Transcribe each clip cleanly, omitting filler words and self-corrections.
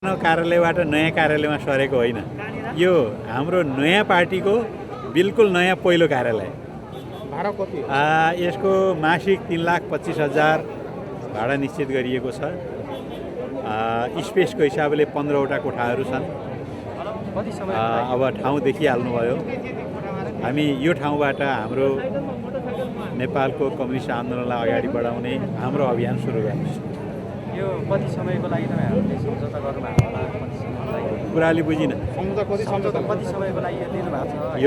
कार्यालयबाट नयाँ कार्यालयमा सरेको होइन। यो हाम्रो नयाँ पार्टीको बिल्कुल नयाँ पहिलो कार्यालय। भाडा कति? यसको मासिक 3,25,000 भाडा निश्चित गरिएको छ। स्पेसको हिसाबले 15वटा कोठाहरू छन्। अब ठाउँ देखिहाल्नुभयो। हामी यो ठाउँबाट हाम्रो नेपालको कम्युनिस्ट आन्दोलनलाई अगाडि बढाउने हाम्रो अभियान सुरु गर्नेछौँ। यो कति समयको लागि तपाईँहरूले सम्झौता गर्नुभएको होला? कति समयको लागि? कुराले बुझिन। सम्झौता कति समयको लागि लिनुभएको छ?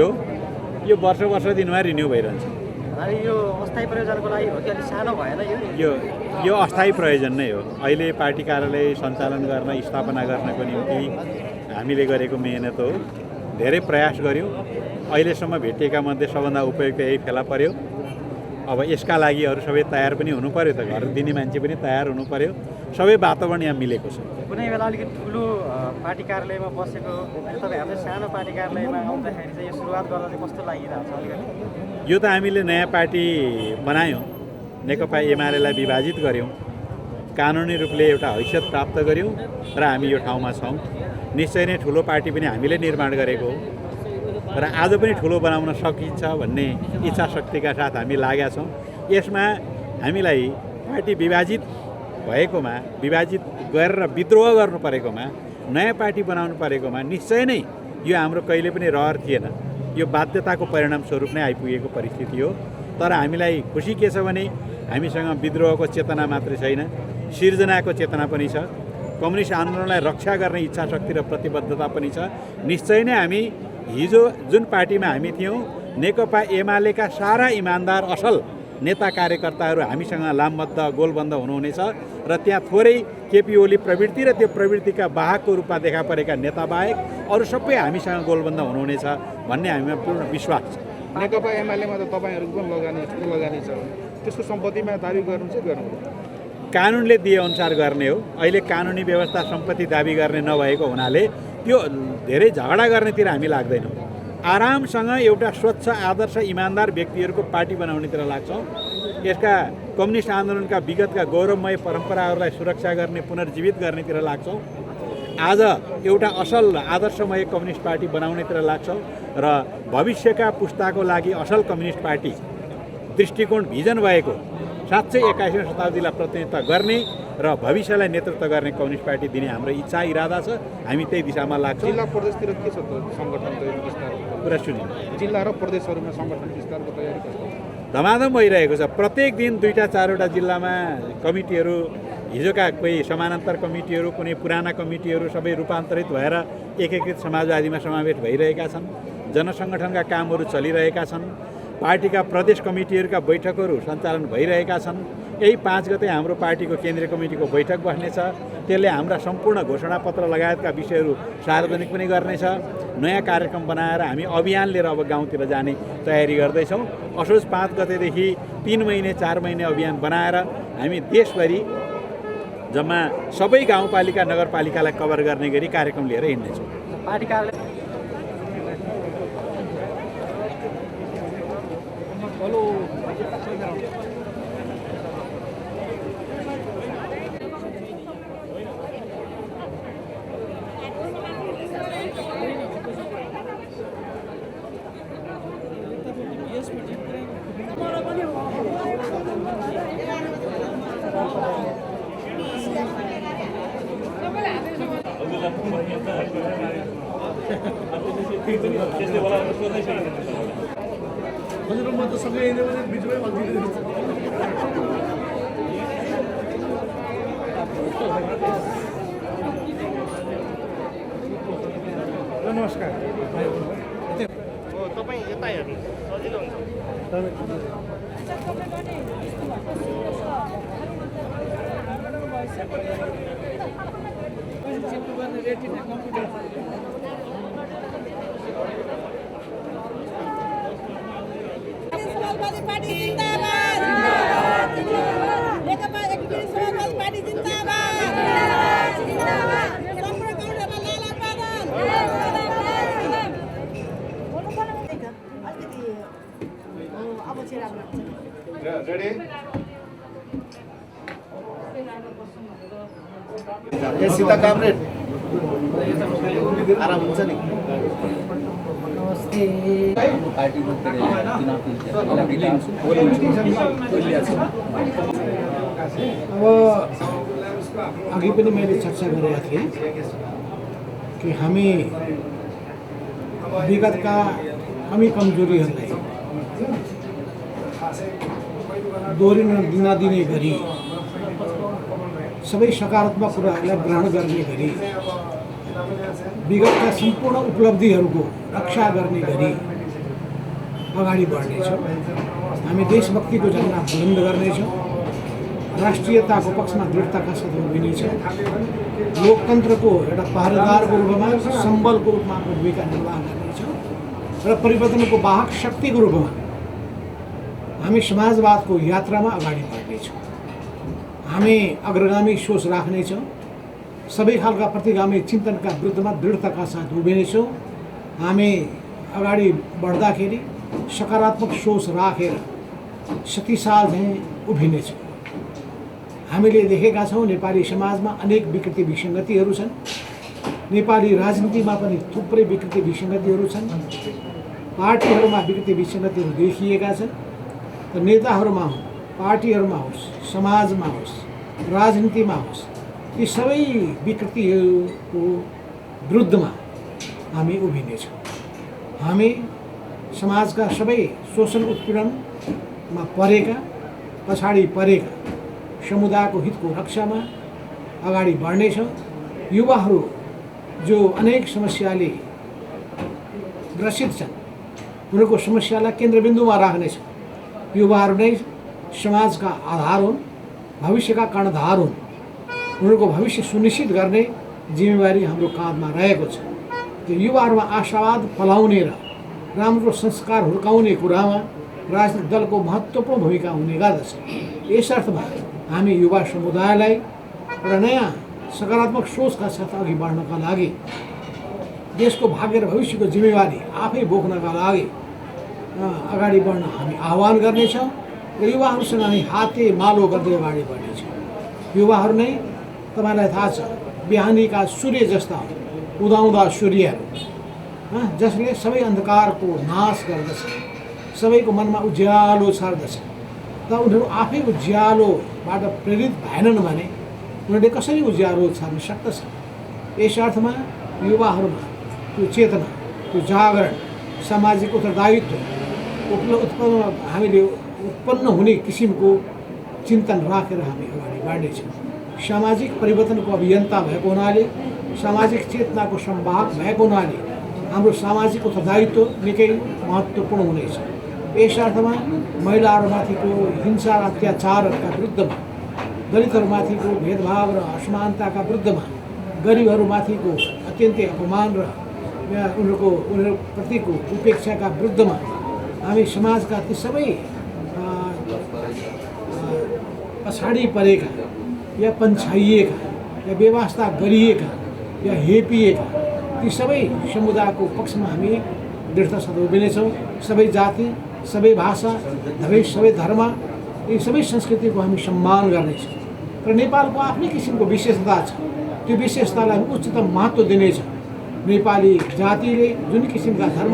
यो वर्ष दिनमा रिन्यू भइरहन्छ। यो अस्थायी प्रयोजनको लागि हो कि अलिक सानो भएन यो अस्थायी प्रयोजन नै हो। अहिले पार्टी कार्यालय सञ्चालन गर्न, स्थापना गर्नको निम्ति हामीले गरेको मेहनत हो। धेरै प्रयास गऱ्यौँ। अहिलेसम्म भेटिएका मध्ये सबभन्दा उपयुक्त यही फेला पर्यो। अब यसका लागि अरू सबै तयार पनि हुनु पर्यो। त घर दिने मान्छे पनि तयार हुनु पर्यो। सबै वातावरण यहाँ मिलेको छ। कुनै बेला अलिकति ठुलो पार्टी कार्यालयमा बसेको तपाईँहरूले सानो पार्टी कार्यालयमा आउँदाखेरि चाहिँ यो सुरुवात गर्दा चाहिँ कस्तो लागिरहेको छ अलिकति? यो त हामीले नयाँ पार्टी बनायौँ। नेकपा एमालेलाई विभाजित गऱ्यौँ। कानुनी रूपले एउटा हैसियत प्राप्त गऱ्यौँ र हामी यो ठाउँमा छौँ। निश्चय नै ठुलो पार्टी पनि हामीले निर्माण गरेको हो र आज पनि ठुलो बनाउन सकिन्छ भन्ने इच्छा शक्तिका साथ हामी लागेका छौँ। यसमा हामीलाई पार्टी विभाजित भएकोमा, विभाजित गरेर विद्रोह गर्नु परेकोमा, नयाँ पार्टी बनाउनु परेकोमा निश्चय नै यो हाम्रो कहिले पनि रहर थिएन। यो बाध्यताको परिणामस्वरूप नै आइपुगेको परिस्थिति हो। तर हामीलाई खुसी के छ भने हामीसँग विद्रोहको चेतना मात्रै छैन, सिर्जनाको चेतना पनि छ। कम्युनिस्ट आन्दोलनलाई रक्षा गर्ने इच्छा शक्ति र प्रतिबद्धता पनि छ। निश्चय नै हामी हिजो जुन पार्टीमा हामी थियौँ, नेकपा एमालेका सारा इमान्दार असल नेता कार्यकर्ताहरू हामीसँग लामबद्ध गोलबन्द हुनुहुनेछ र त्यहाँ थोरै केपी ओली प्रवृत्ति र त्यो प्रवृत्तिका वाहकको रूपमा देखा परेका नेता बाहेक अरू सबै हामीसँग गोलबन्द हुनुहुनेछ भन्ने हामीमा पूर्ण विश्वास छ। नेकपा एमालेमा त तपाईँहरूको पनि लगानी छ। त्यसको सम्पत्तिमा दाबी गर्नु चाहिँ गर्नु कानुनले दिएअनुसार गर्ने हो। अहिले कानुनी व्यवस्था सम्पत्ति दाबी गर्ने नभएको हुनाले त्यो धेरै झगडा गर्नेतिर हामी लाग्दैनौँ। आरामसँग एउटा स्वच्छ आदर्श इमान्दार व्यक्तिहरूको पार्टी बनाउनेतिर लाग्छौँ। यसका कम्युनिस्ट आन्दोलनका विगतका गौरवमय परम्पराहरूलाई सुरक्षा गर्ने, पुनर्जीवित गर्नेतिर लाग्छौँ। आज एउटा असल आदर्शमय कम्युनिस्ट पार्टी बनाउनेतिर लाग्छौँ र भविष्यका पुस्ताको लागि असल कम्युनिस्ट पार्टी दृष्टिकोण भिजन भएको, साँच्चै 21औं शताब्दीलाई प्रतिनिधित्व गर्ने र भविष्यलाई नेतृत्व गर्ने कम्युनिस्ट पार्टी दिने हाम्रो इच्छा इरादा छ। हामी त्यही दिशामा लाग्छौँ। जिल्ला प्रदेशतिर के छ त सङ्गठन विस्तार? कुरा सुनिन्। जिल्ला र प्रदेशहरूमा सङ्गठन विस्तारको तयारी कस्तो? धमाधम भइरहेको छ। प्रत्येक दिन 2-4वटा जिल्लामा कमिटीहरू, हिजोका कोही समानान्तर कमिटीहरू, कुनै पुराना कमिटीहरू सबै रूपान्तरित भएर एकीकृत समाजवादीमा समावेश भइरहेका छन्। जनसङ्गठनका कामहरू चलिरहेका छन्। पार्टीका प्रदेश कमिटीहरूका बैठकहरू सञ्चालन भइरहेका छन्। यही 5 गते हाम्रो पार्टीको केन्द्रीय कमिटीको बैठक बस्नेछ। त्यसले हाम्रा सम्पूर्ण घोषणापत्र लगायतका विषयहरू सार्वजनिक पनि गर्नेछ। नयाँ कार्यक्रम बनाएर हामी अभियान लिएर अब गाउँतिर जाने तयारी गर्दैछौँ। असोज 5 गतेदेखि 3 महिने 4 महिने अभियान बनाएर हामी देशभरि जम्मा सबै गाउँपालिका नगरपालिकालाई कभर गर्ने गरी कार्यक्रम लिएर हिँड्नेछौँ। पार्टी कार्यालय नमस्कार। तपाईँ यता हेर्नु सजिलो हुन्छ। समाजवादी पार्टी जिंदाबाद, नेकपा एकीकृत समाजवादी पार्टी जिंदाबाद, सम्पूर्ण गाउँलेहरूलाई लाला पालन। अलिकति अब चाहिँ राम्रो हुन्छ। रेडी? सीता कामरेड आराम हुन्छ नि अब अघि पनि मैले चर्चा गरेका थिएँ कि हामी विगतका कमी कमजोरीहरूलाई दोहोरिन नदिने गरी सबै सकारात्मक कुराहरूलाई ग्रहण गर्ने गरी विगतका सम्पूर्ण उपलब्धिहरूको रक्षा गर्ने गरी अगाडि बढ्नेछौँ। हामी देशभक्तिको झन्डा बुलन्द गर्नेछौँ, राष्ट्रियताको पक्षमा दृढताका साथ उभिनेछौँ, लोकतन्त्रको एउटा पहरेदारको रूपमा सम्बलको रूपमा भूमिका निर्वाह गर्नेछौँ र परिवर्तनको वाहक शक्तिको रूपमा हामी समाजवादको यात्रामा अगाडि बढ्नेछौँ। हामी अग्रगामी सोच राख्नेछौँ, सबै खालका प्रतिगामी चिन्तनका विरुद्धमा दृढताका साथ उभिनेछौँ। हामी अगाडि बढ्दाखेरि सकारात्मक सोच राखेर शक्तिशाल चाहिँ उभिनेछौँ। हामीले देखेका छौँ नेपाली समाजमा अनेक विकृति विसङ्गतिहरू छन्, नेपाली राजनीतिमा पनि थुप्रै विकृति विसङ्गतिहरू छन्, पार्टीहरूमा विकृति विसङ्गतिहरू देखिएका छन्। र नेताहरूमा होस्, पार्टीहरूमा होस्, समाजमा होस्, राजनीतिमा होस्, यी सबै विकृतिहरूको विरुद्धमा हामी उभिनेछौँ। हामी समाजका सबै शोषण उत्पीडनमा परेका, पछाडि परेका समुदायको हितको रक्षामा अगाडि बढ्नेछौँ। युवाहरू जो अनेक समस्याले ग्रसित छन्, उनीहरूको समस्यालाई केन्द्रबिन्दुमा राख्नेछौँ। युवाहरू नै समाजका आधार हुन्, भविष्यका कर्णधार हुन्। उनीहरूको भविष्य सुनिश्चित गर्ने जिम्मेवारी हाम्रो काँधमा रहेको छ। त्यो युवाहरूमा आशावाद फलाउने र राम्रो संस्कार हुर्काउने कुरामा राजनीतिक दलको महत्त्वपूर्ण भूमिका हुने गर्दछ। यस अर्थमा हामी युवा समुदायलाई एउटा नयाँ सकारात्मक सोचका साथ अघि बढ्नका लागि, देशको भाग्य र भविष्यको जिम्मेवारी आफै बोक्नका लागि अगाडि बढ्न हामी आह्वान गर्नेछौँ र युवाहरूसँग हामी हाते मालो गर्दै अगाडि बढ्नेछौँ। युवाहरू नै तपाईँलाई थाहा छ बिहानीका सूर्य जस्ता उदाउँदा सूर्यहरू, जसले सबै अन्धकारको नाश गर्दछ, सबैको मनमा उज्यालो छर्दछ। त उनीहरू आफै उज्यालोबाट प्रेरित भएनन् भने उनीहरूले कसरी उज्यालो छर्न सक्दछ? यस अर्थमा युवाहरूमा त्यो चेतना, त्यो जागरण, सामाजिक उत्तरदायित्व हामीले उत्पन्न हुने किसिमको चिन्तन राखेर हामी अगाडि बढ्नेछौँ। सामाजिक परिवर्तनको अभियन्ता भएको हुनाले, सामाजिक चेतनाको संवाहक भएको हुनाले हाम्रो सामाजिक उत्तरदायित्व निकै महत्त्वपूर्ण हुनेछ। यस अर्थमा महिलाहरूमाथिको हिंसा र अत्याचारहरूका विरुद्धमा, दलितहरूमाथिको भेदभाव र असमानताका विरुद्धमा, गरिबहरूमाथिको अत्यन्तै अपमान र उनीहरूप्रतिको उपेक्षाका विरुद्धमा हामी समाजका ती सबै पछाडि परेका या पन्छाइएका या बेवास्ता गरिएका या हेपिएका ती सबै समुदायको पक्षमा हामी दृढता साथ उभिनेछौँ। सबै जाति, सबै भाषा, सबै धर्म, यी सबै संस्कृतिको हामी सम्मान गर्नेछौँ। र नेपालको आफ्नै किसिमको विशेषता छ, त्यो विशेषतालाई हामी उच्चतम महत्त्व दिनेछौँ। नेपाली जातिले जुन किसिमका धर्म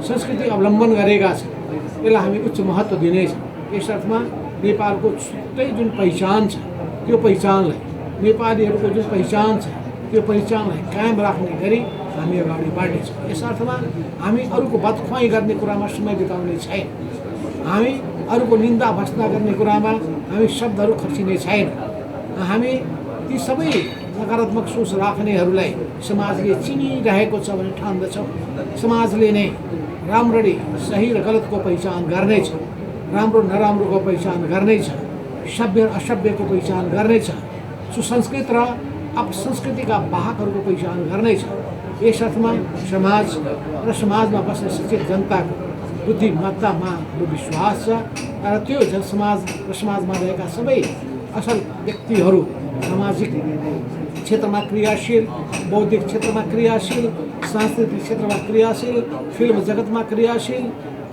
संस्कृति अवलम्बन गरेका छन्, यसलाई हामी उच्च महत्त्व दिनेछौँ। यस अर्थमा नेपालको छुट्टै जुन पहिचान छ, त्यो पहिचानलाई, नेपालीहरूको जुन पहिचान छ, त्यो पहिचानलाई कायम राख्ने गरी हामी अगाडि बढ्नेछौँ। यस अर्थमा हामी अरूको बदख्वाइ गर्ने कुरामा समय बिताउने छैन, हामी अरूको निन्दा भत्सना गर्ने कुरामा हामी शब्दहरू खर्चिने छैन। हामी ती सबै नकारात्मक सोच राख्नेहरूलाई समाजले चिनिरहेको छ भने ठान्दछौँ। समाजले नै राम्ररी सही र गलतको पहिचान गर्नेछ, राम्रो नराम्रोको पहिचान गर्नेछ, सभ्य र असभ्यको पहिचान गर्नेछ, सुसंस्कृत र अपसंस्कृतिका वाहकहरूको पहिचान गर्नेछ। यस अर्थमा समाज र समाजमा बस्ने सचेत जनताको बुद्धिमत्तामा हाम्रो विश्वास छ र त्यो समाज र समाजमा रहेका सबै असल व्यक्तिहरू सामाजिक क्षेत्रमा क्रियाशील, बौद्धिक क्षेत्रमा क्रियाशील, सांस्कृतिक क्षेत्रमा क्रियाशील, फिल्म जगतमा क्रियाशील,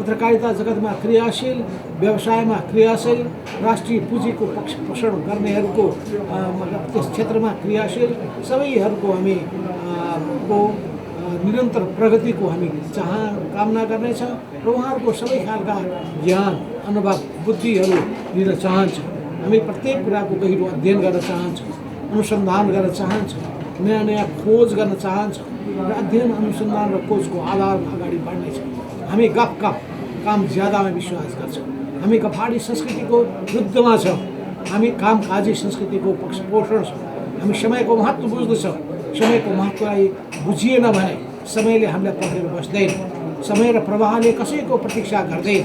पत्रकारिता जगतमा क्रियाशील, व्यवसायमा क्रियाशील, राष्ट्रिय पुँजीको पक्ष पोषण गर्नेहरूको त्यस क्षेत्रमा क्रियाशील सबैहरूको हामी निरन्तर प्रगतिको हामी कामना गर्नेछ र उहाँहरूको सबै खालका ज्ञान, अनुभव, बुद्धिहरू लिन चाहन्छौँ। हामी प्रत्येक कुराको गहिरो अध्ययन गर्न चाहन्छौँ, अनुसन्धान गर्न चाहन्छौँ, नयाँ नयाँ खोज गर्न चाहन्छौँ र अध्ययन, अनुसन्धान र खोजको आधारमा अगाडि बढ्नेछौँ। हामी गफ काम ज्यादामा विश्वास गर्छौँ। हामी गफाडी संस्कृतिको विरुद्धमा छौँ। हामी कामकाजी संस्कृतिको पक्षपोषण छौँ। हामी समयको महत्त्व बुझ्दछौँ। समयको महत्त्वलाई बुझिएन भने समयले हामीलाई पक्रेर बस्दैन। समय र प्रवाहले कसैको प्रतीक्षा गर्दैन।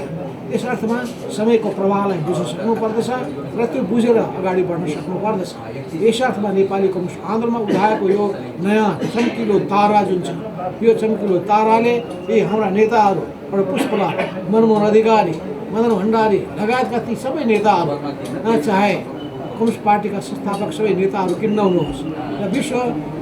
त्यस अर्थमा समयको प्रवाहलाई बुझ्न सक्नुपर्दछ र त्यो बुझेर अगाडि बढ्न सक्नुपर्दछ। यस अर्थमा नेपाली कम्युनिस्ट आन्दोलनमा उठाएको यो नयाँ चम्किलो तारा जुन छ, यो चम्किलो ताराले यी हाम्रा नेताहरू पुष्पलाल, मनमोहन अधिकारी, मदन भण्डारी लगायतका ती सबै नेताहरू, चाहे कम्युनिस्ट पार्टीका संस्थापक सबै नेताहरू किन नहुनुहोस्, या विश्व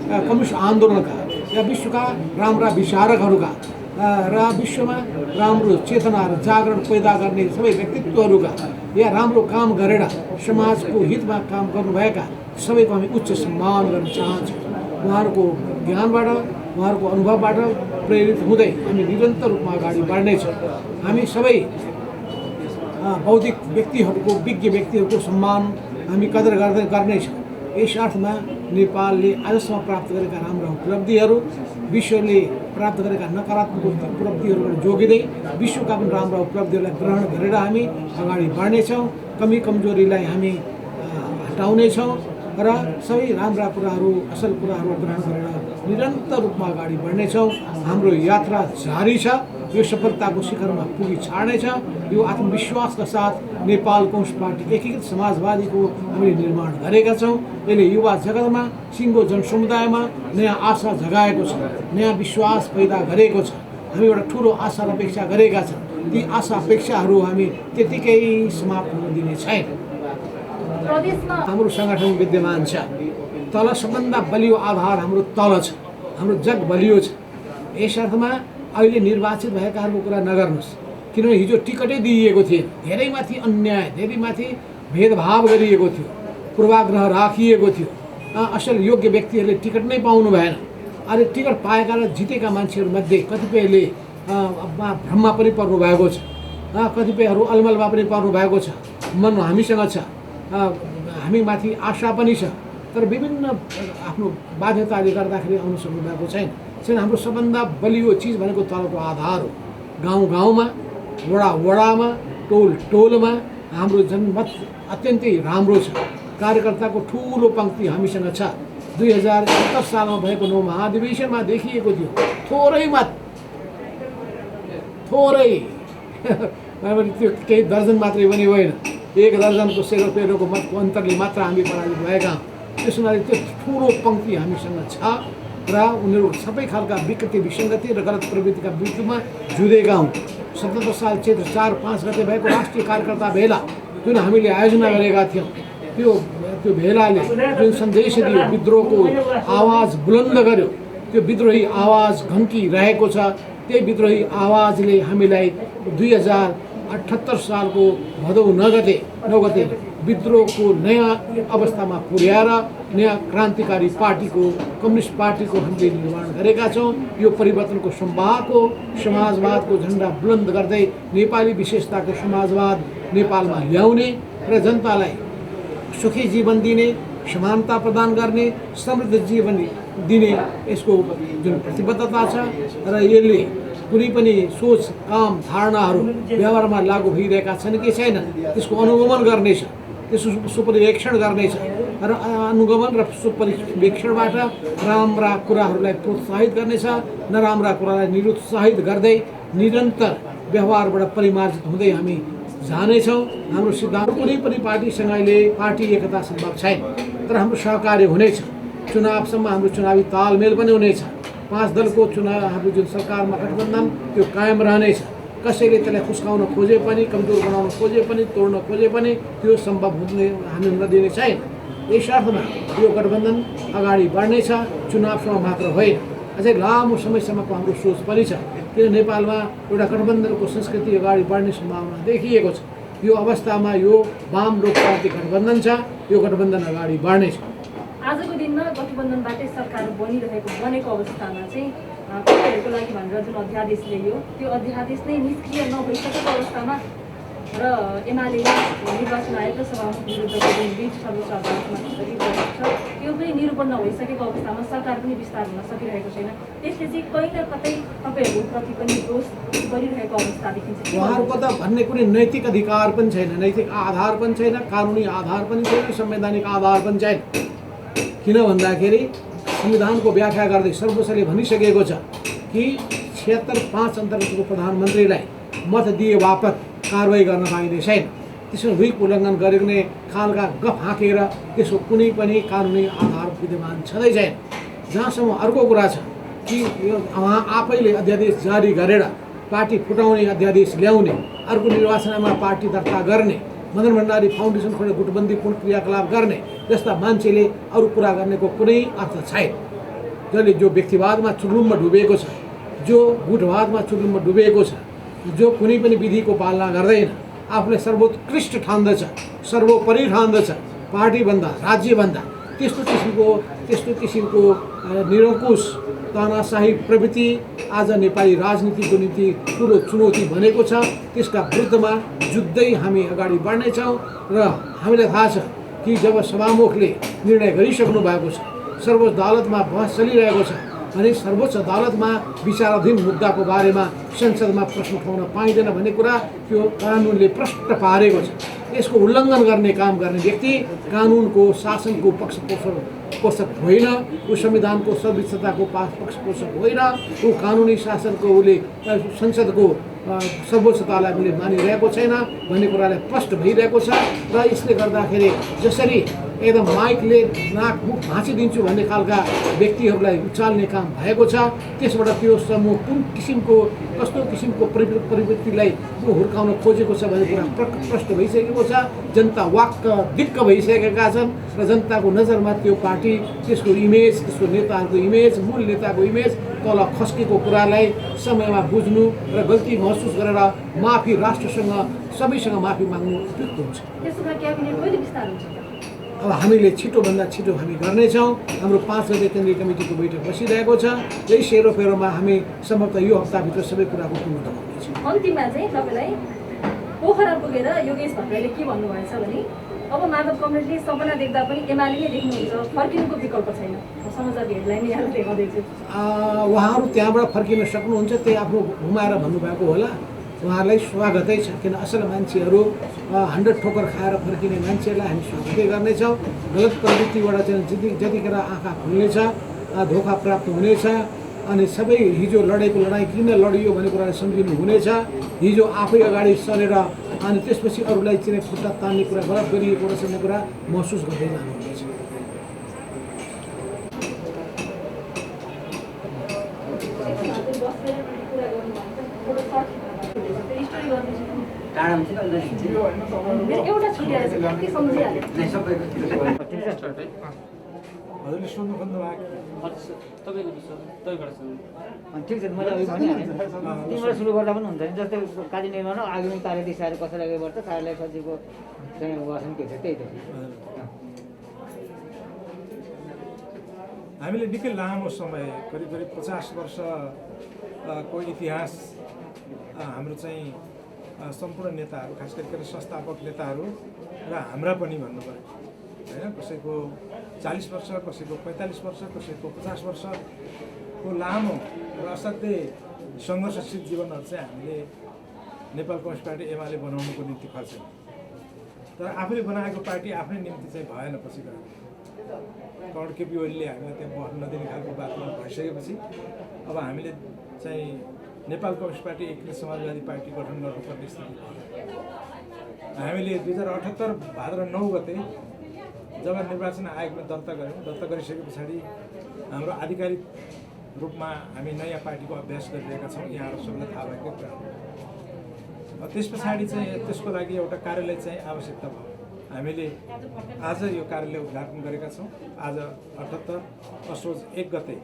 कम्युनिस्ट आन्दोलनका या विश्वका राम्रा विचारकहरूका र विश्वमा राम्रो चेतना र जागरण पैदा गर्ने सबै व्यक्तित्वहरूका या राम्रो काम गरेर समाजको हितमा काम गर्नुभएका सबैको हामी उच्च सम्मान गर्न चाहन्छौँ। उहाँहरूको ज्ञानबाट, उहाँहरूको अनुभवबाट प्रेरित हुँदै हामी निरन्तर रूपमा अगाडि बढ्नेछौँ। हामी सबै बौद्धिक व्यक्तिहरूको, विज्ञ व्यक्तिहरूको सम्मान हामी कदर गर्नेछौँ। यस अर्थमा नेपालले आजसम्म प्राप्त गरेका राम्रा उपलब्धिहरू, विश्वले प्राप्त गरेका नकारात्मक उपलब्धिहरूबाट जोगिँदै विश्वका पनि राम्रा उपलब्धिहरूलाई ग्रहण गरेर हामी अगाडि बढ्नेछौँ। कमी कमजोरीलाई हामी हटाउनेछौँ र सबै राम्रा कुराहरू, असल कुराहरू ग्रहण गरेर निरन्तर रूपमा अगाडि बढ्नेछौँ। हाम्रो यात्रा जारी छ। यो सफलताको शिखरमा पुगी छाड्नेछ। यो आत्मविश्वासका साथ नेपाल कम्युनिस्ट पार्टी एकीकृत समाजवादीको हामीले निर्माण गरेका छौँ। यसले युवा जगतमा, सिङ्गो जनसमुदायमा नयाँ आशा जगाएको छ, नयाँ विश्वास पैदा गरेको छ। हामी एउटा ठुलो आशा र अपेक्षा गरेका छौँ। ती आशा अपेक्षाहरू हामी त्यतिकै समाप्त हुन दिने छैन। हाम्रो सङ्गठन विद्यमान छ। तल सबभन्दा बलियो आधार हाम्रो तल छ। हाम्रो जग बलियो छ। यस अर्थमा अहिले निर्वाचित भएकाहरूको कुरा नगर्नुहोस्, किनभने हिजो टिकटै दिइएको थिएन। धेरैमाथि अन्याय, धेरैमाथि भेदभाव गरिएको थियो, पूर्वाग्रह राखिएको थियो। असल योग्य व्यक्तिहरूले टिकट नै पाउनु भएन। अहिले टिकट पाएका र जितेका मान्छेहरूमध्ये कतिपयले भ्रममा पनि पर्नु भएको छ, कतिपयहरू अलमलमा पनि पर्नु भएको छ। मन हामीसँग छ, हामीमाथि आशा पनि छ, तर विभिन्न आफ्नो बाध्यताले गर्दाखेरि आउन सक्नु भएको छैन। हाम्रो सबभन्दा बलियो चिज भनेको तलको आधार हो। गाउँ गाउँमा, वडा वडामा, टोल टोलमा हाम्रो जनमत अत्यन्तै राम्रो छ। कार्यकर्ताको ठुलो पङ्क्ति हामीसँग छ। 2071 सालमा भएको 9 महाधिवेशनमा देखिएको थियो थोरै मत, थोरै त्यो केही दर्जन मात्रै पनि होइन, 1 दर्जनको सेरोपेरोको मतको अन्तरले मात्र हामी पराजित भएका हौँ। त्यस हुनाले त्यो ठुलो पङ्क्ति हामीसँग छ र उनीहरू सबै खालका विकृति, विसङ्गति र गलत प्रवृत्तिका विरुद्धमा जुधेका हुन्। 77 साल चैत्र 4-5 गते भएको राष्ट्रिय कार्यकर्ता भेला जुन हामीले आयोजना गरेका थियौँ, त्यो भेलाले जुन सन्देश दियो, विद्रोहको आवाज बुलन्द गर्यो, त्यो विद्रोही आवाज घन्किरहेको छ। त्यही विद्रोही आवाजले हामीलाई 2078 सालको भदौ 9 गते विद्रोहको नयाँ अवस्थामा पुर्याएर नयाँ क्रान्तिकारी पार्टीको, कम्युनिस्ट पार्टीको हामीले निर्माण गरेका छौँ। यो परिवर्तनको सम्भावको, समाजवादको झन्डा बुलन्द गर्दै नेपाली विशेषताको समाजवाद नेपालमा ल्याउने र जनतालाई सुखी जीवन दिने, समानता प्रदान गर्ने, समृद्ध जीवन दिने यसको जुन प्रतिबद्धता छ र यसले कुनै पनि सोच, काम, धारणाहरू व्यवहारमा लागू भइरहेका छन् कि छैनन् त्यसको अनुगमन गर्नेछ, त्यसको सुपरिवेक्षण गर्नेछ र अनुगमन र सुपरिवेक्षणबाट राम्रा कुराहरूलाई प्रोत्साहित गर्नेछ, नराम्रा कुरालाई निरुत्साहित गर्दै निरन्तर व्यवहारबाट परिमार्जित हुँदै हामी जानेछौँ। हाम्रो सिद्धान्त कुनै पनि पार्टीसँग अहिले पार्टी एकता सम्भव छैन, तर हाम्रो सहकार्य हुनेछ। चुनावसम्म हाम्रो चुनावी तालमेल पनि हुनेछ। 5 दलको चुनाव हाम्रो जुन सरकारमा गठबन्धन त्यो कायम रहनेछ। कसैले त्यसलाई खुस्काउन खोजे पनि, कमजोर बनाउन खोजे पनि, तोड्न खोजे पनि त्यो सम्भव हुने हामी हुन दिने छैन। यस अर्थमा यो गठबन्धन अगाडि बढ्नेछ। चुनावसम्म मात्र होइन, अझै लामो समयसम्मको हाम्रो सोच पनि छ। किन नेपालमा एउटा गठबन्धनको संस्कृति अगाडि बढ्ने सम्भावना देखिएको छ। यो अवस्थामा यो वाम लोकतान्त्रिक गठबन्धन छ, यो गठबन्धन अगाडि बढ्नेछ। आजको दिनमा गठबन्धनबाटै सरकार बनेको अवस्थामा चाहिँ तपाईँहरूको लागि भनेर जुन अध्यादेश ल्याइयो त्यो अध्यादेश नै निष्क्रिय नभइसकेको अवस्थामा र एमाले निर्वाचन आयोग र सभामुख विरुद्धको जुन बिच सर्वोच्च अदालतमा स्थगित गरेको छ त्यो पनि निरूपण नभइसकेको अवस्थामा सरकार पनि विस्तार हुन सकिरहेको छैन। त्यसले चाहिँ कहीँ न कतै तपाईँहरूको प्रति पनि दोष गरिरहेको अवस्था देखिन्छ। उहाँहरूको त भन्ने कुनै नैतिक अधिकार पनि छैन, नैतिक आधार पनि छैन, कानुनी आधार पनि छैन, संवैधानिक आधार पनि छैन। किन भन्दाखेरि संविधानको व्याख्या गर्दै सर्वोच्चले भनिसकेको छ कि 76(5) अन्तर्गतको प्रधानमन्त्रीलाई मत दिए बापत कारवाही गर्न पाइने छैन। त्यसमा हुइक उल्लङ्घन गर्ने खालका गफ हाँकेर त्यसको कुनै पनि कानुनी आधार विद्यमान छँदै छैन। जहाँसम्म अर्को कुरा छ कि उहाँ आफैले अध्यादेश जारी गरेर पार्टी फुटाउने अध्यादेश ल्याउने, अर्को निर्वाचनमा पार्टी दर्ता गर्ने, मदन भण्डारी फाउन्डेसन खोलेर गुटबन्दीपूर्ण क्रियाकलाप गर्ने जस्ता मान्छेले अरू कुरा गर्नेको कुनै अर्थ छैन। जसले जो व्यक्तिवादमा चुर्लुममा डुबेको छ, जो गुटवादमा चुर्लुममा डुबेको छ, जो कुनै पनि विधिको पालना गर्दैन, आफूले सर्वोत्कृष्ट ठान्दछ, सर्वोपरि ठान्दछ, पार्टीभन्दा राज्यभन्दा, त्यस्तो किसिमको निरङ्कुश तानाशाही प्रवृत्ति आज नेपाली राजनीतिको निम्ति ठुलो चुनौती बनेको छ। त्यसका विरुद्धमा जुत्दै हामी अगाडि बढ्नेछौँ र हामीलाई थाहा छ कि जब सभामुखले निर्णय गरिसक्नु भएको छ, सर्वोच्च अदालतमा बहस चलिरहेको छ भने सर्वोच्च अदालतमा विचाराधीन मुद्दाको बारेमा संसदमा प्रश्न उठाउन पाइँदैन भन्ने कुरा त्यो कानुनले प्रष्ट पारेको छ। यसको उल्लङ्घन गर्ने काम गर्ने व्यक्ति कानुनको शासनको पक्षपोषक होइन, ऊ संविधानको सर्वोच्चताको पक्षपोषक होइन, ऊ कानुनी शासनको उसले संसदको सर्वोच्चतालाई उसले मानिरहेको छैन भन्ने कुरालाई स्पष्ट भइरहेको छ। र यसले गर्दाखेरि जसरी एकदम माइकले नाक मुख भाँचिदिन्छु भन्ने खालका व्यक्तिहरूलाई उचाल्ने काम भएको छ, त्यसबाट त्यो समूह कुन किसिमको कस्तो किसिमको प्रवृत्तिलाई हुर्काउन खोजेको छ भन्ने कुरा प्रष्ट भइसकेको छ। जनता वाक्क दिक्क भइसकेका छन् र जनताको नजरमा त्यो पार्टी, त्यसको इमेज, त्यसको नेताहरूको इमेज, मूल नेताको इमेज तल खस्केको कुरालाई समयमा बुझ्नु र गल्ती महसुस गरेर माफी राष्ट्रसँग सबैसँग माफी माग्नु उपयुक्त हुन्छ। अब हामीले छिटोभन्दा छिटो हामी गर्नेछौँ। हाम्रो 5 गते केन्द्रीय कमिटीको बैठक बसिरहेको छ। यही सेरोफेरोमा हामी सम्भवतः यो हप्ताभित्र सबै कुराको पूर्णता गर्नेछौँ। अन्तिममा चाहिँ तपाईँलाई पोखरा पुगेर योगेश भट्टराईले के भन्नुभएछ भने अब माधव कमरेडले सपना देख्दा पनि एमाले नै देख्नुहुन्छ, फर्किनुको विकल्प छैन। समाचार हेडलाइन नै यहाँ देखाउँदैछु। उहाँहरू त्यहाँबाट फर्किन सक्नुहुन्छ, त्यही आफ्नो घुमाएर भन्नुभएको होला। उहाँहरूलाई स्वागतै छ, किन असल मान्छेहरू 100 ठोकर खाएर फर्किने मान्छेहरूलाई हामी स्वागतै गर्नेछौँ। गलत प्रवृत्तिबाट चाहिँ जतिखेर आँखा खुल्नेछ, धोका प्राप्त हुनेछ अनि सबै हिजो लडेको लडाइँ किन लडियो भन्ने कुरालाई सम्झिनु हुनेछ। हिजो आफै अगाडि सरेर अनि त्यसपछि अरूलाई चाहिँ खुट्टा तान्ने कुरा गलत गरिएको रहेछ भन्ने कुरा महसुस गर्दै जानुहुनेछ। एउटा छुट्याएर चाहिँ के सम्झिहाल्यो? हजुरले सोध्नु खोज्नु भएको ठिक छ, मैले अघि भनिहालेँ तिमीबाट सुरु गर्दा पनि हुन्छ नि। जस्तै कार्य निर्माण आगामी कार्यदिशाहरू कसरी अगाडि बढ्छ, कार्यालय सचिवको चाहिँ वासन के छ त्यही त। हामीले निकै लामो समय करिब 50 वर्षको इतिहास हाम्रो चाहिँ सम्पूर्ण नेताहरू, खास गरी संस्थापक नेताहरू र हाम्रा पनि भन्नु पर्यो होइन, कसैको 40 वर्ष, कसैको 45 वर्ष, कसैको 50 वर्षको लामो र असाध्यै सङ्घर्षशील जीवनहरू चाहिँ हामीले नेपाल कम्युनिस्ट पार्टी एमाले बनाउनुको निम्ति खर्च्यौँ। तर आफूले बनाएको पार्टी आफ्नै निम्ति चाहिँ भएन। पछि गएर कर्ण केपी ओलीले हामीलाई त्यहाँ बस्न नदिने खालको वातावरण भइसकेपछि अब हामीले चाहिँ नेपाल कम्युनिस्ट पार्टी एकीकृत समाजवादी पार्टी गठन गर्नुपर्ने स्थिति भयो। हामीले 2078 भाद्र 9 गते जब निर्वाचन आयोगमा दर्ता गऱ्यौँ, दर्ता गरिसके पछाडि हाम्रो आधिकारिक रूपमा हामी नयाँ पार्टीको अभ्यास गरिरहेका छौँ। यहाँहरू सबैलाई थाहा भएको कुरा हो। त्यस पछाडि चाहिँ त्यसको लागि एउटा कार्यालय चाहिँ आवश्यकता भयो। हामीले आज यो कार्यालय उद्घाटन गरेका छौँ। आज 78 असोज 1 गते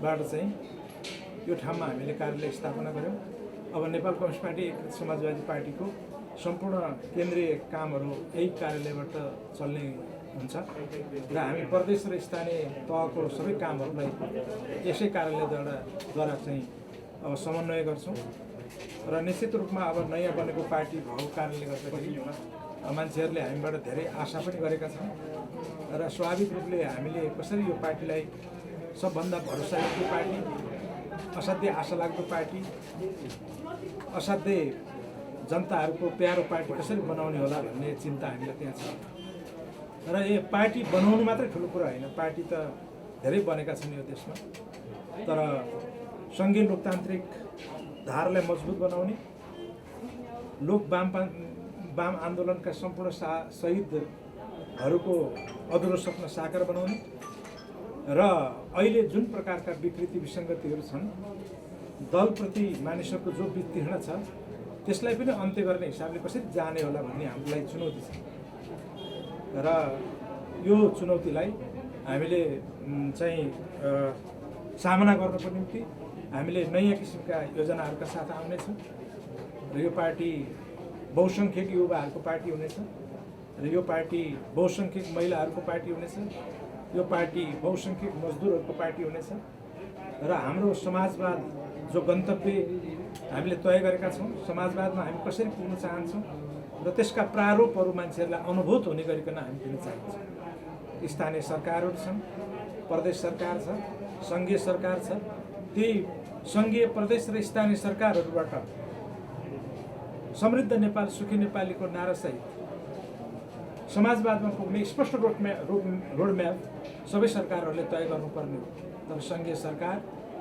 बाट चाहिँ यो ठाउँमा हामीले कार्यालय स्थापना गऱ्यौँ। अब नेपाल कम्युनिस्ट पार्टी एकीकृत समाजवादी पार्टीको सम्पूर्ण केन्द्रीय कामहरू यही कार्यालयबाट चल्ने हुन्छ र हामी प्रदेश र स्थानीय तहको सबै कामहरूलाई यसै कार्यालयद्वारा चाहिँ अब समन्वय गर्छौँ र निश्चित रूपमा अब नयाँ बनेको पार्टी भएको कारणले गर्दाखेरि मान्छेहरूले हामीबाट धेरै आशा पनि गरेका छन् र स्वाभाविक रूपले हामीले कसरी यो पार्टीलाई सबभन्दा भरोसायोग्य पार्टी, असाध्यै आशा लाग्दो पार्टी, असाध्यै जनताहरूको प्यारो पार्टी कसरी बनाउने होला भन्ने चिन्ता हामीलाई त्यहाँ छ। र यो पार्टी बनाउनु मात्रै ठुलो कुरा होइन, पार्टी त धेरै बनेका छन् यो देशमा, तर सङ्घीय लोकतान्त्रिक धारलाई मजबुत बनाउने, वाम आन्दोलनका सम्पूर्ण शहीदहरूको अधुरो सपना साकार बनाउने र अहिले जुन प्रकारका विकृति विसङ्गतिहरू छन्, दलप्रति मानिसहरूको जो वितीर्ण छ त्यसलाई पनि अन्त्य गर्ने हिसाबले कसरी जाने होला भन्ने हामीलाई चुनौती छ र यो चुनौतीलाई हामीले चाहिँ सामना गर्नको निम्ति हामीले नयाँ किसिमका योजनाहरूका साथ आउनेछौँ र यो पार्टी बहुसङ्ख्यक युवाहरूको पार्टी हुनेछ र यो पार्टी बहुसङ्ख्यक महिलाहरूको पार्टी हुनेछ, यो पार्टी बहुसङ्ख्यक मजदुरहरूको पार्टी हुनेछ र हाम्रो समाजवाद जो गन्तव्य हामीले तय गरेका छौँ, समाजवादमा हामी कसरी पुग्न चाहन्छौँ र त्यसका प्रारूपहरू मान्छेहरूलाई अनुभूत हुने गरिकन हामी दिन चाहन्छौँ। स्थानीय सरकारहरू छन्, प्रदेश सरकार छ, सङ्घीय सरकार छ, ती सङ्घीय प्रदेश र स्थानीय सरकारहरूबाट समृद्ध नेपाल सुखी नेपालीको नारासहित समाजवादमा पुग्ने स्पष्ट रोडम्याप सबै सरकारहरूले तय गर्नुपर्ने हो। तर सङ्घीय सरकार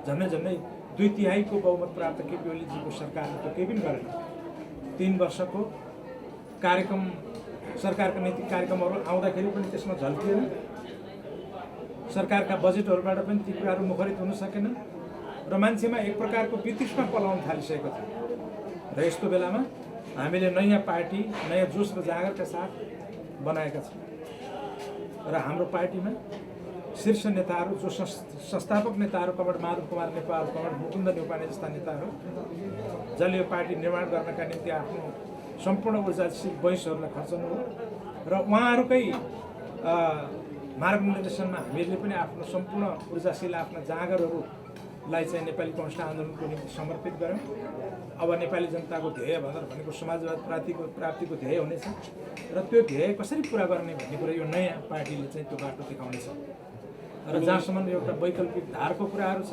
झन्डै 2/3 बहुमत प्राप्त केपी ओलीजीको सरकारले त केही पनि गरेन। 3 वर्षको कार्यक्रम, सरकारका नीतिक कार्यक्रमहरू आउँदाखेरि पनि त्यसमा झल्किएन, सरकारका बजेटहरूबाट पनि ती कुराहरू मुखरित हुन सकेन र मान्छेमा एक प्रकारको वितृष्णा पलाउन थालिसकेको थियो। र यस्तो बेलामा हामीले नयाँ पार्टी, नयाँ जोस र जागरका साथ बनाएका छौँ र हाम्रो पार्टीमा शीर्ष नेताहरू, जो संस्थापक नेताहरू, कमरेड माधव कुमार नेपाल, कमरेड मुकुन्द न्यौपाने जस्ता नेताहरू, जसले यो पार्टी निर्माण गर्नका निम्ति आफ्नो सम्पूर्ण ऊर्जाशील वैंशहरूलाई खर्चनु हो र उहाँहरूकै मार्गनिर्देशनमा हामीले पनि आफ्नो सम्पूर्ण ऊर्जाशील आफ्ना जाँगरहरूलाई चाहिँ नेपाली कम्युनिस्ट आन्दोलनको निम्ति समर्पित गऱ्यौँ। अब नेपाली जनताको ध्येय भनेको समाजवाद प्राप्तिको ध्येय हुनेछ र त्यो ध्येय कसरी पुरा गर्ने भन्ने कुरा यो नयाँ पार्टीले चाहिँ त्यो बाटो देखाउनेछ। र जहाँसम्म एउटा वैकल्पिक धारको कुराहरू छ,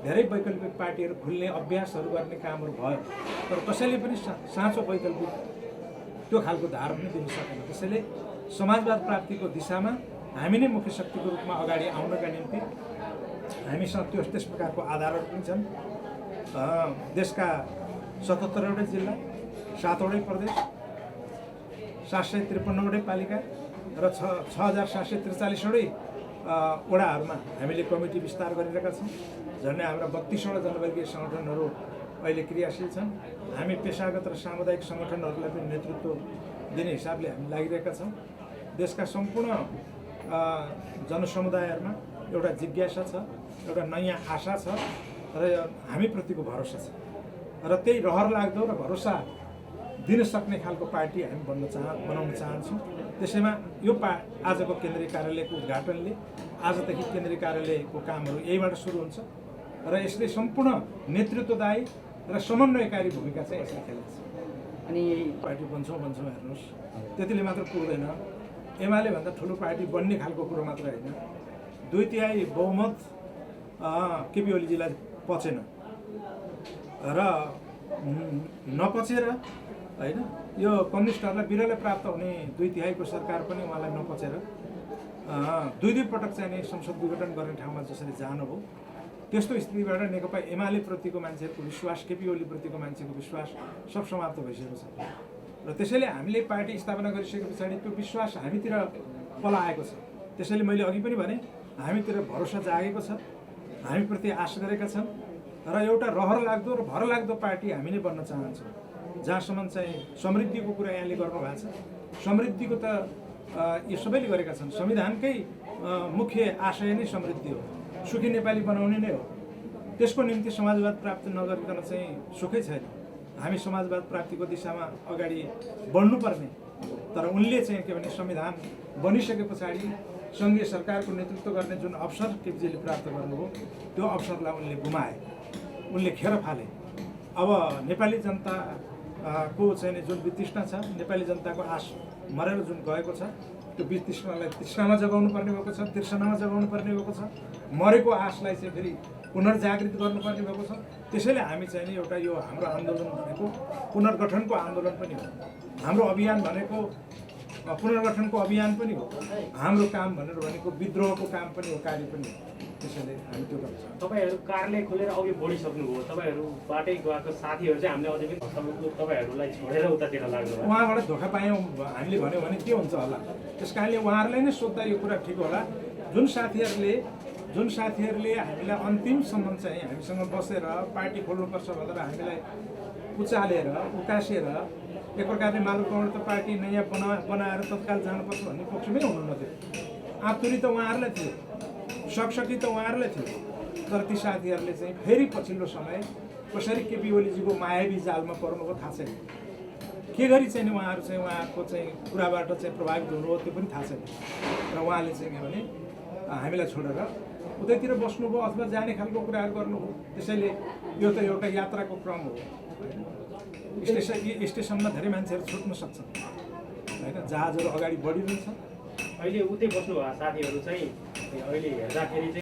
धेरै वैकल्पिक पार्टीहरू खुल्ने अभ्यासहरू गर्ने कामहरू भयो, तर कसैले पनि साँचो वैकल्पिक त्यो खालको धार पनि दिन सकेन। त्यसैले समाजवाद प्राप्तिको दिशामा हामी नै मुख्य शक्तिको रूपमा अगाडि आउनका निम्ति हामीसँग त्यस प्रकारको आधारहरू पनि छन्। देशका 77वटै जिल्ला, 7वटै प्रदेश, 753वटै पालिका र 6743वटै वडाहरूमा हामीले कमिटी विस्तार गरिरहेका छौँ। झन्डै हाम्रा 32वटा जनवर्गीय सङ्गठनहरू अहिले क्रियाशील छन्। हामी पेसागत र सामुदायिक सङ्गठनहरूलाई पनि नेतृत्व दिने हिसाबले हामी लागिरहेका छौँ। देशका सम्पूर्ण जनसमुदायहरूमा एउटा जिज्ञासा छ, एउटा नयाँ आशा छ र हामीप्रतिको भरोसा छ र त्यही रहर लाग्दो र भरोसा दिन सक्ने खालको पार्टी हामी बनाउन चाहन्छौँ। त्यसैमा यो आजको केन्द्रीय कार्यालयको उद्घाटनले, आजदेखि केन्द्रीय कार्यालयको कामहरू यहीबाट सुरु हुन्छ र यसले सम्पूर्ण नेतृत्वदायी र समन्वयकारी भूमिका चाहिँ यसले खेल्छ। अनि पार्टी बन्छौँ हेर्नुहोस्, त्यतिले मात्र पुग्दैन। एमाले भन्दा ठुलो पार्टी बन्ने खालको कुरो मात्र होइन, 2/3 बहुमत केपी ओलीजीलाई पचेन र नपचेर होइन, यो कम्युनिस्टहरूलाई बिरलै प्राप्त हुने 2/3 सरकार पनि उहाँलाई नपचेर 2 पटक चाहिँ संसद विघटन गर्ने ठाउँमा जसरी जानुभयो, त्यस्तो स्थितिबाट नेकपा एमाले प्रतिको मान्छेहरूको विश्वास, केपी ओलीप्रतिको मान्छेको विश्वास सब समाप्त भइसकेको छ र त्यसैले हामीले पार्टी स्थापना गरिसके पछाडि त्यो विश्वास हामीतिर पलाएको छ। त्यसैले मैले अघि पनि भने हामीतिर भरोसा जागेको छ, हामीप्रति आश गरेका छन् र एउटा रहर लाग्दो र भरलाग्दो पार्टी हामी नै बन्न चाहन्छौँ। जहाँसम्म चाहिँ समृद्धिको कुरा यहाँले गर्नुभएको छ, समृद्धिको त यो सबैले गरेका छन्। संविधानकै मुख्य आशय नै समृद्धि हो सुखी नेपाली बनाउने नै हो। त्यसको निम्ति समाजवाद प्राप्त नगरिकन चाहिँ सुखै छैन। हामी समाजवाद प्राप्तिको दिशामा अगाडि बढ्नुपर्ने, तर उनले चाहिँ के भने संविधान बनिसके पछाडि सङ्घीय सरकारको नेतृत्व गर्ने जुन अवसर केपीजीले प्राप्त गर्नुभयो त्यो अवसरलाई उनले गुमाए, उनले खेर फाले। अब नेपाली जनताको चाहिँ जुन वितृष्णा छ, नेपाली जनताको आश मरेर जुन गएको छ त्यो वितृष्णालाई तृष्णामा जगाउनु पर्ने भएको छ, तृष्णामा जगाउनु पर्ने भएको छ। मरेको आशलाई चाहिँ फेरि पुनर्जागृत गर्नुपर्ने भएको छ। त्यसैले हामी चाहिँ नि एउटा यो हाम्रो आन्दोलन भनेको पुनर्गठनको आन्दोलन पनि हो, हाम्रो अभियान भनेको पुनर्गठनको अभियान पनि हो, हाम्रो काम भनेर भनेको विद्रोहको काम पनि हो, कार्य पनि हो। त्यसैले हामी त्यो गर्छौँ। तपाईँहरू कार्यालय खोलेर अघि बढिसक्नुभयो, तपाईँहरूबाटै गएको साथीहरू चाहिँ हामीले अझै पनि तपाईँहरूलाई छोडेर उतातिर लाग्नु भयो। उहाँबाट धोका पायौँ हामीले भन्यो भने के हुन्छ होला। त्यस कारणले उहाँहरूलाई नै सोद्धा यो कुरा ठिक होला। जुन साथीहरूले हामीलाई अन्तिमसम्म चाहिँ हामीसँग बसेर पार्टी खोल्नुपर्छ भनेर हामीलाई उचालेर उकासेर एक प्रकारले मालुकबाट त पार्टी नयाँ बनाएर तत्काल जानुपर्छ भन्ने पक्षमै हुनुहुन्न थियो। आतुरी त उहाँहरूलाई थियो, सकसकी त उहाँहरूलाई थियो। तर ती साथीहरूले चाहिँ फेरि पछिल्लो समय कसरी केपी ओलीजीको मायावी जालमा पर्नुभयो थाहा छैन। के गरी चाहिँ उहाँहरू चाहिँ उहाँको चाहिँ कुराबाट चाहिँ प्रभावित हुनुभयो त्यो पनि थाहा छैन। र उहाँले चाहिँ के भने हामीलाई छोडेर उतैतिर बस्नुभयो अथवा जाने खालको कुराहरू गर्नुभयो। त्यसैले यो त एउटा यात्राको क्रम हो। स्टेसनमा धेरै मान्छेहरू छुट्न सक्छन् होइन, जहाजहरू अगाडि बढिरहन्छ। अहिले उतै बस्नुभयो साथीहरू चाहिँ अहिले हेर्दाखेरि चाहिँ